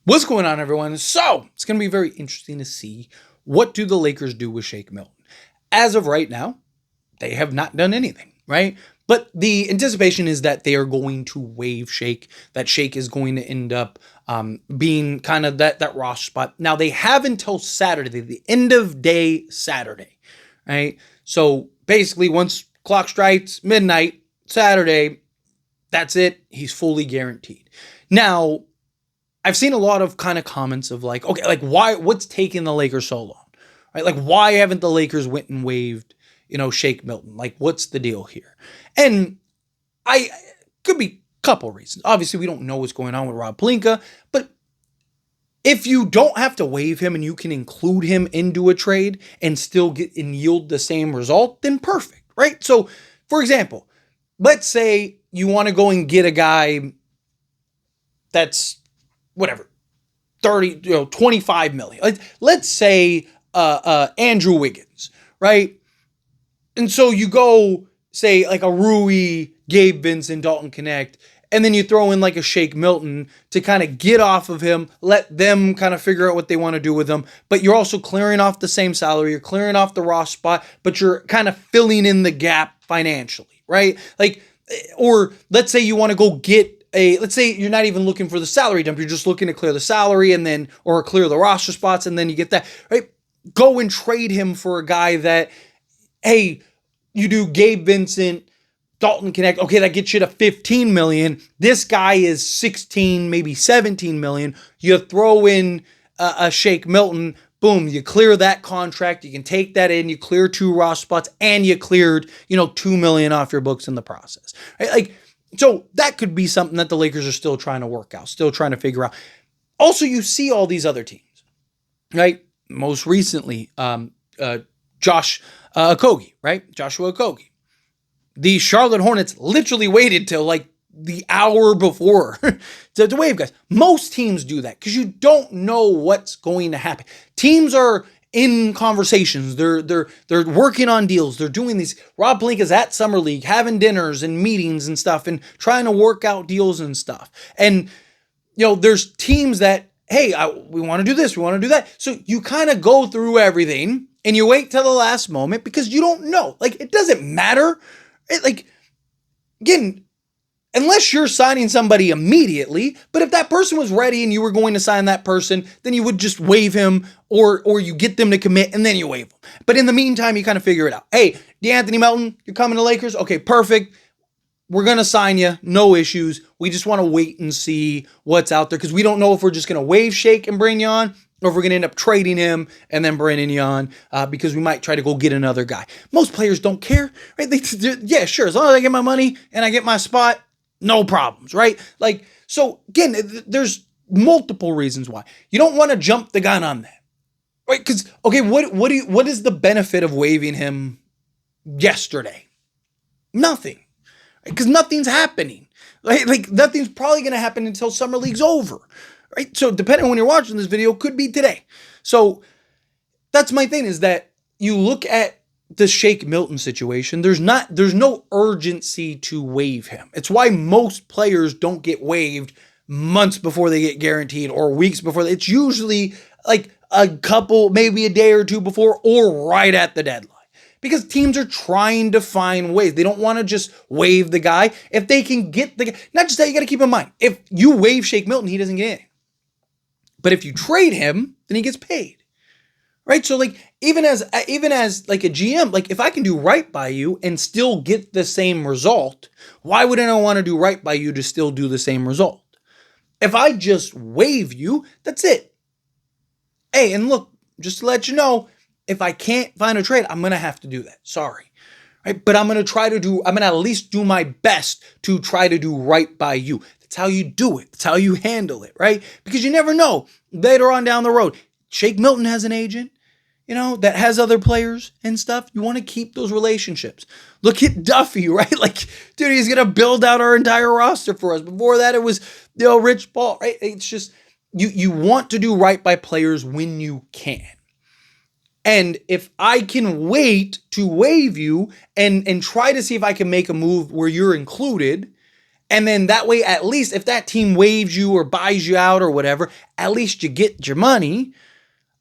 What's going on, everyone? So it's going to be very interesting to see what do the Lakers do with Shake Milton. As of right now, they have not done anything, right? But the anticipation is that they are going to waive Shake. That Shake is going to end up being kind of that roster spot. Now they have until Saturday, the end of day Saturday, right? So basically, once clock strikes midnight Saturday, that's it. He's fully guaranteed. Now I've seen a lot of kind of comments of like, okay, like what's taking the Lakers so long, right? Like, why haven't the Lakers went and waived, Shake Milton? Like, what's the deal here? And I could be a couple reasons. Obviously, we don't know what's going on with Rob Pelinka, but if you don't have to waive him and you can include him into a trade and still get and yield the same result, then perfect, right? So, for example, let's say you want to go and get a guy that's whatever, 25 million. Let's say Andrew Wiggins, right? And so you go say like a Rui, Gabe Vincent, Dalton Connect, and then you throw in like a Shake Milton to kind of get off of him, let them kind of figure out what they want to do with him. But you're also clearing off the same salary, you're clearing off the raw spot, but you're kind of filling in the gap financially, right? Like, or let's say you want to go get let's say you're not even looking for the salary dump. You're just looking to clear the salary and then, or clear the roster spots. And then you get that, right? Go and trade him for a guy that, hey, you do Gabe Vincent, Dalton Connect. Okay, that gets you to 15 million. This guy is 16, maybe 17 million. You throw in a Shake Milton. Boom, you clear that contract. You can take that in. You clear 2 roster spots and you cleared, 2 million off your books in the process, right? Like, so that could be something that the Lakers are still trying to work out, still trying to figure out. Also, you see all these other teams, right? Most recently, Josh Okogie, right? Joshua Okogie. The Charlotte Hornets literally waited till like the hour before to waive guys. Most teams do that because you don't know what's going to happen. Teams are in conversations. They're working on deals. They're doing these. Rob Pelinka's at Summer League, having dinners and meetings and stuff and trying to work out deals and stuff. And, there's teams that, hey, we want to do this. We want to do that. So you kind of go through everything and you wait till the last moment because you don't know. Like, it doesn't matter. Again, unless you're signing somebody immediately, but if that person was ready and you were going to sign that person, then you would just waive him or you get them to commit and then you waive them. But in the meantime, you kind of figure it out. Hey, DeAnthony Melton, you're coming to Lakers? Okay, perfect. We're going to sign you. No issues. We just want to wait and see what's out there because we don't know if we're just going to waive Shake and bring you on or if we're going to end up trading him and then bringing you on because we might try to go get another guy. Most players don't care, right? Yeah, sure. As long as I get my money and I get my spot, no problems, right? Like, so again, there's multiple reasons why. You don't want to jump the gun on that, right? Because, okay, what is the benefit of waiving him yesterday? Nothing, because nothing's happening. Like nothing's probably going to happen until Summer League's over, right? So depending on when you're watching this video, could be today. So that's my thing is that you look at the Shake Milton situation, there's no urgency to waive him. It's why most players don't get waived months before they get guaranteed or weeks before. It's usually like a couple, maybe a day or two before or right at the deadline. Because teams are trying to find ways. They don't want to just waive the guy. If they can get the guy, not just that, you got to keep in mind, if you waive Shake Milton, he doesn't get anything. But if you trade him, then he gets paid. Right? So like even as like a GM, like if I can do right by you and still get the same result, why wouldn't I want to do right by you to still do the same result? If I just waive you, that's it. Hey, and look, just to let you know, if I can't find a trade, I'm going to have to do that. Sorry. Right? But I'm going to at least do my best to try to do right by you. That's how you do it. That's how you handle it, right? Because you never know later on down the road. Shake Milton has an agent, that has other players and stuff. You want to keep those relationships. Look at Duffy, right? Like, dude, he's going to build out our entire roster for us. Before that, it was, Rich Paul, right? It's just, you want to do right by players when you can. And if I can wait to waive you and try to see if I can make a move where you're included And then that way, at least if that team waives you or buys you out or whatever, at least you get your money.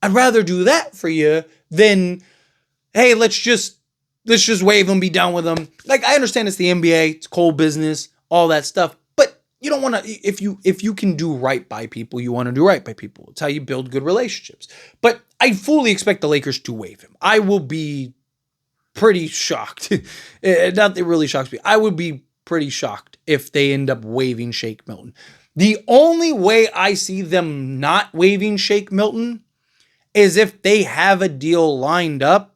I'd rather do that for you than, hey, let's just waive them, be done with them. Like, I understand it's the NBA, it's cold business, all that stuff. But you don't want to, if you can do right by people, you want to do right by people. It's how you build good relationships. But I fully expect the Lakers to waive him. I will be pretty shocked. Not that it really shocks me. I would be pretty shocked if they end up waiving Shake Milton. The only way I see them not waiving Shake Milton is if they have a deal lined up,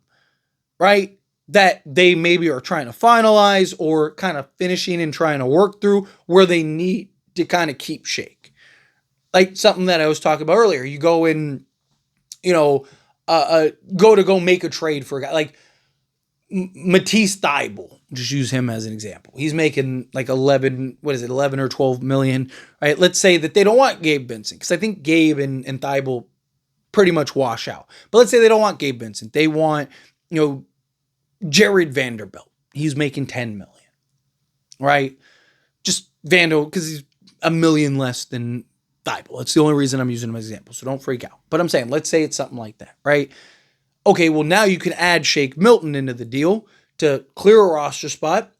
right, that they maybe are trying to finalize or kind of finishing and trying to work through, where they need to kind of keep Shake. Like something that I was talking about earlier. You go in, go make a trade for a guy like Matisse Thybulle. Just use him as an example. He's making like 11 or 12 million, right? Let's say that they don't want Gabe Vincent, because I think Gabe and Thybulle pretty much wash out. But let's say they don't want Gabe Vincent. They want, Jared Vanderbilt. He's making 10 million, right? Just Vando, because he's a million less than Thybulle. That's the only reason I'm using him as an example. So don't freak out. But I'm saying, let's say it's something like that, right? Okay, well, now you can add Shake Milton into the deal to clear a roster spot,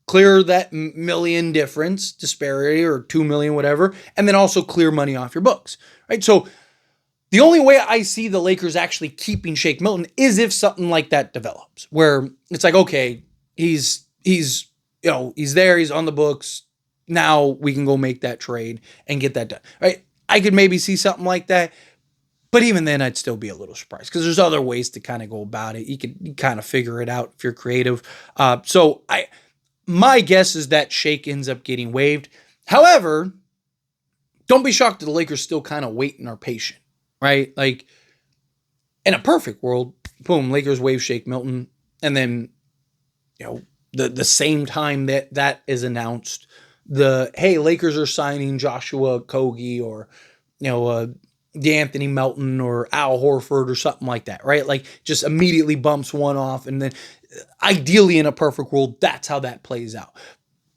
clear that million difference disparity or 2 million, whatever, and then also clear money off your books, right? So the only way I see the Lakers actually keeping Shake Milton is if something like that develops, where it's like, okay, he's there, he's on the books. Now we can go make that trade and get that done, right? I could maybe see something like that. But even then, I'd still be a little surprised, because there's other ways to kind of go about it. You kind of figure it out if you're creative. So my guess is that Shake ends up getting waived. However, don't be shocked that the Lakers still kind of wait and are patient, right? Like, in a perfect world, boom, Lakers waive Shake Milton, and then the same time that is announced, hey, Lakers are signing Joshua Okogie or DeAnthony Melton or Al Horford or something like that, right? Like, just immediately bumps one off, and then ideally in a perfect world, that's how that plays out.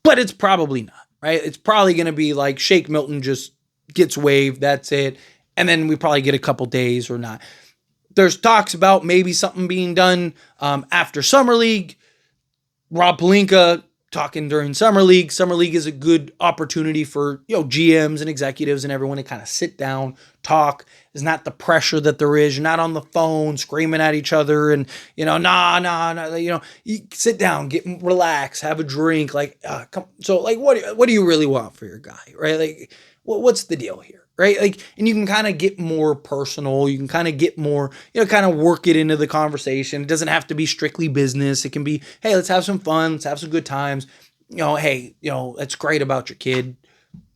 But it's probably not, right? It's probably going to be like Shake Milton just gets waived, that's it, and then we probably get a couple days or not. There's talks about maybe something being done after Summer League. Rob Pelinka talking during Summer League. Summer League is a good opportunity for, GMs and executives and everyone to kind of sit down, talk. It's not the pressure that there is. You're not on the phone screaming at each other and, nah. You sit down, relax, have a drink. Like, come. So, like, what do you really want for your guy, right? Like, what's the deal here? Right? Like, and you can kind of get more personal. You can kind of get more, kind of work it into the conversation. It doesn't have to be strictly business. It can be, hey, let's have some fun. Let's have some good times. Hey, that's great about your kid.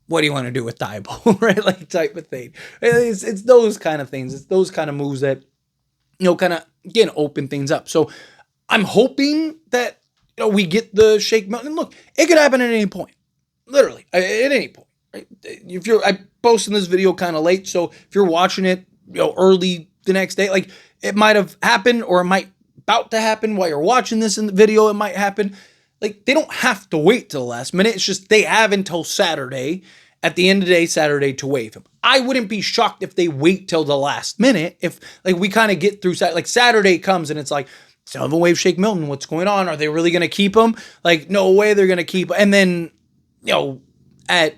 What do you want to do with Thybulle? Right? Like, type of thing. It's those kind of things. It's those kind of moves that, kind of, again, open things up. So I'm hoping that, we get the Shake Milton. And look, it could happen at any point. Literally, at any point. Right? I posted this video kind of late, so if you're watching it, early the next day, like, it might have happened, or it might about to happen while you're watching this in the video. It might happen. Like, they don't have to wait till the last minute. It's just they have until Saturday, at the end of the day, Saturday, to waive him. I wouldn't be shocked if they wait till the last minute. If, like, we kind of get through, like, Saturday comes and it's like, some of them waive Shake Milton. What's going on? Are they really going to keep him? Like, no way they're going to keep him. And then, at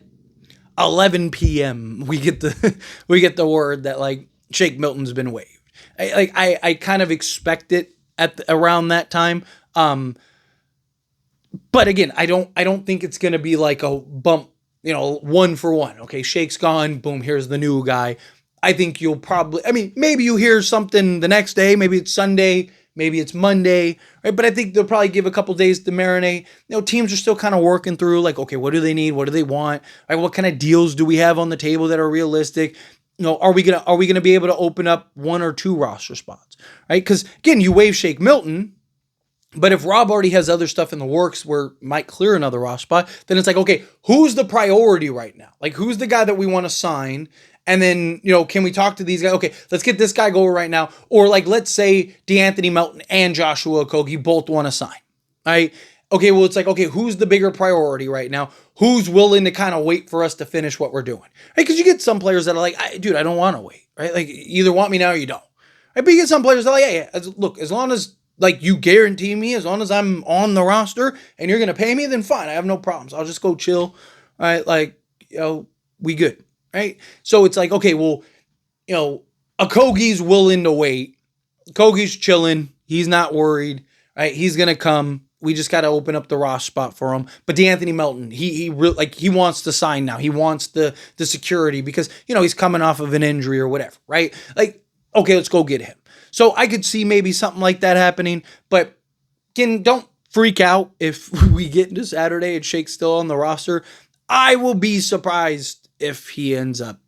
11 p.m. we get the word that, like, Shake Milton's been waived. I kind of expect it around that time. But again, I don't think it's going to be like a bump, 1 for 1. Okay, Shake's gone, boom, here's the new guy. I think you'll probably, maybe you hear something the next day, maybe it's Sunday, maybe it's Monday, right? But I think they'll probably give a couple days to marinate. Teams are still kind of working through, like, okay, what do they need? What do they want? Right? What kind of deals do we have on the table that are realistic? Are we gonna be able to open up 1 or 2 roster spots, right? Because again, you waive Shake Milton, but if Rob already has other stuff in the works where might clear another roster spot, then it's like, okay, who's the priority right now? Like, who's the guy that we want to sign? And then, can we talk to these guys? Okay, let's get this guy going right now. Or, like, let's say DeAnthony Melton and Joshua Okogie both want to sign, right? okay, well, it's like, okay, who's the bigger priority right now? Who's willing to kind of wait for us to finish what we're doing? Right? Because you get some players that are like, dude, I don't want to wait, right? Like, you either want me now or you don't. Right? But you get some players that are like, hey, look, as long as like you guarantee me, as long as I'm on the roster and you're going to pay me, then fine. I have no problems. I'll just go chill. Right? Like, we good. Right? So it's like, okay, well, a Kogi's willing to wait. Kogi's chilling. He's not worried. Right? He's going to come. We just got to open up the roster spot for him. But DeAnthony Melton, he wants to sign now. He wants the security because, he's coming off of an injury or whatever, right? Like, okay, let's go get him. So I could see maybe something like that happening, but again, don't freak out if we get into Saturday and Shake's still on the roster. I will be surprised if he ends up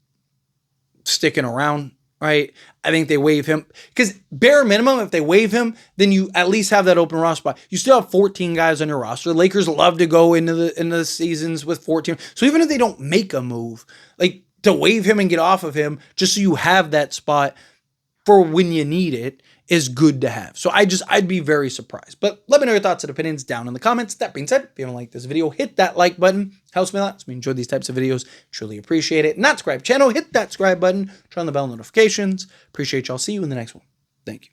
sticking around. Right? I think they waive him because bare minimum, if they waive him, then you at least have that open roster spot. You still have 14 guys on your roster. Lakers love to go into the seasons with 14. So even if they don't make a move, like to waive him and get off of him, just so you have that spot for when you need it, is good to have. So I'd be very surprised. But let me know your thoughts and opinions down in the comments. That being said, if you haven't liked this video, hit that like button. Helps me a lot. So we enjoy these types of videos. Truly appreciate it. Not subscribe channel, hit that subscribe button. Turn on the bell notifications. Appreciate y'all. See you in the next one. Thank you.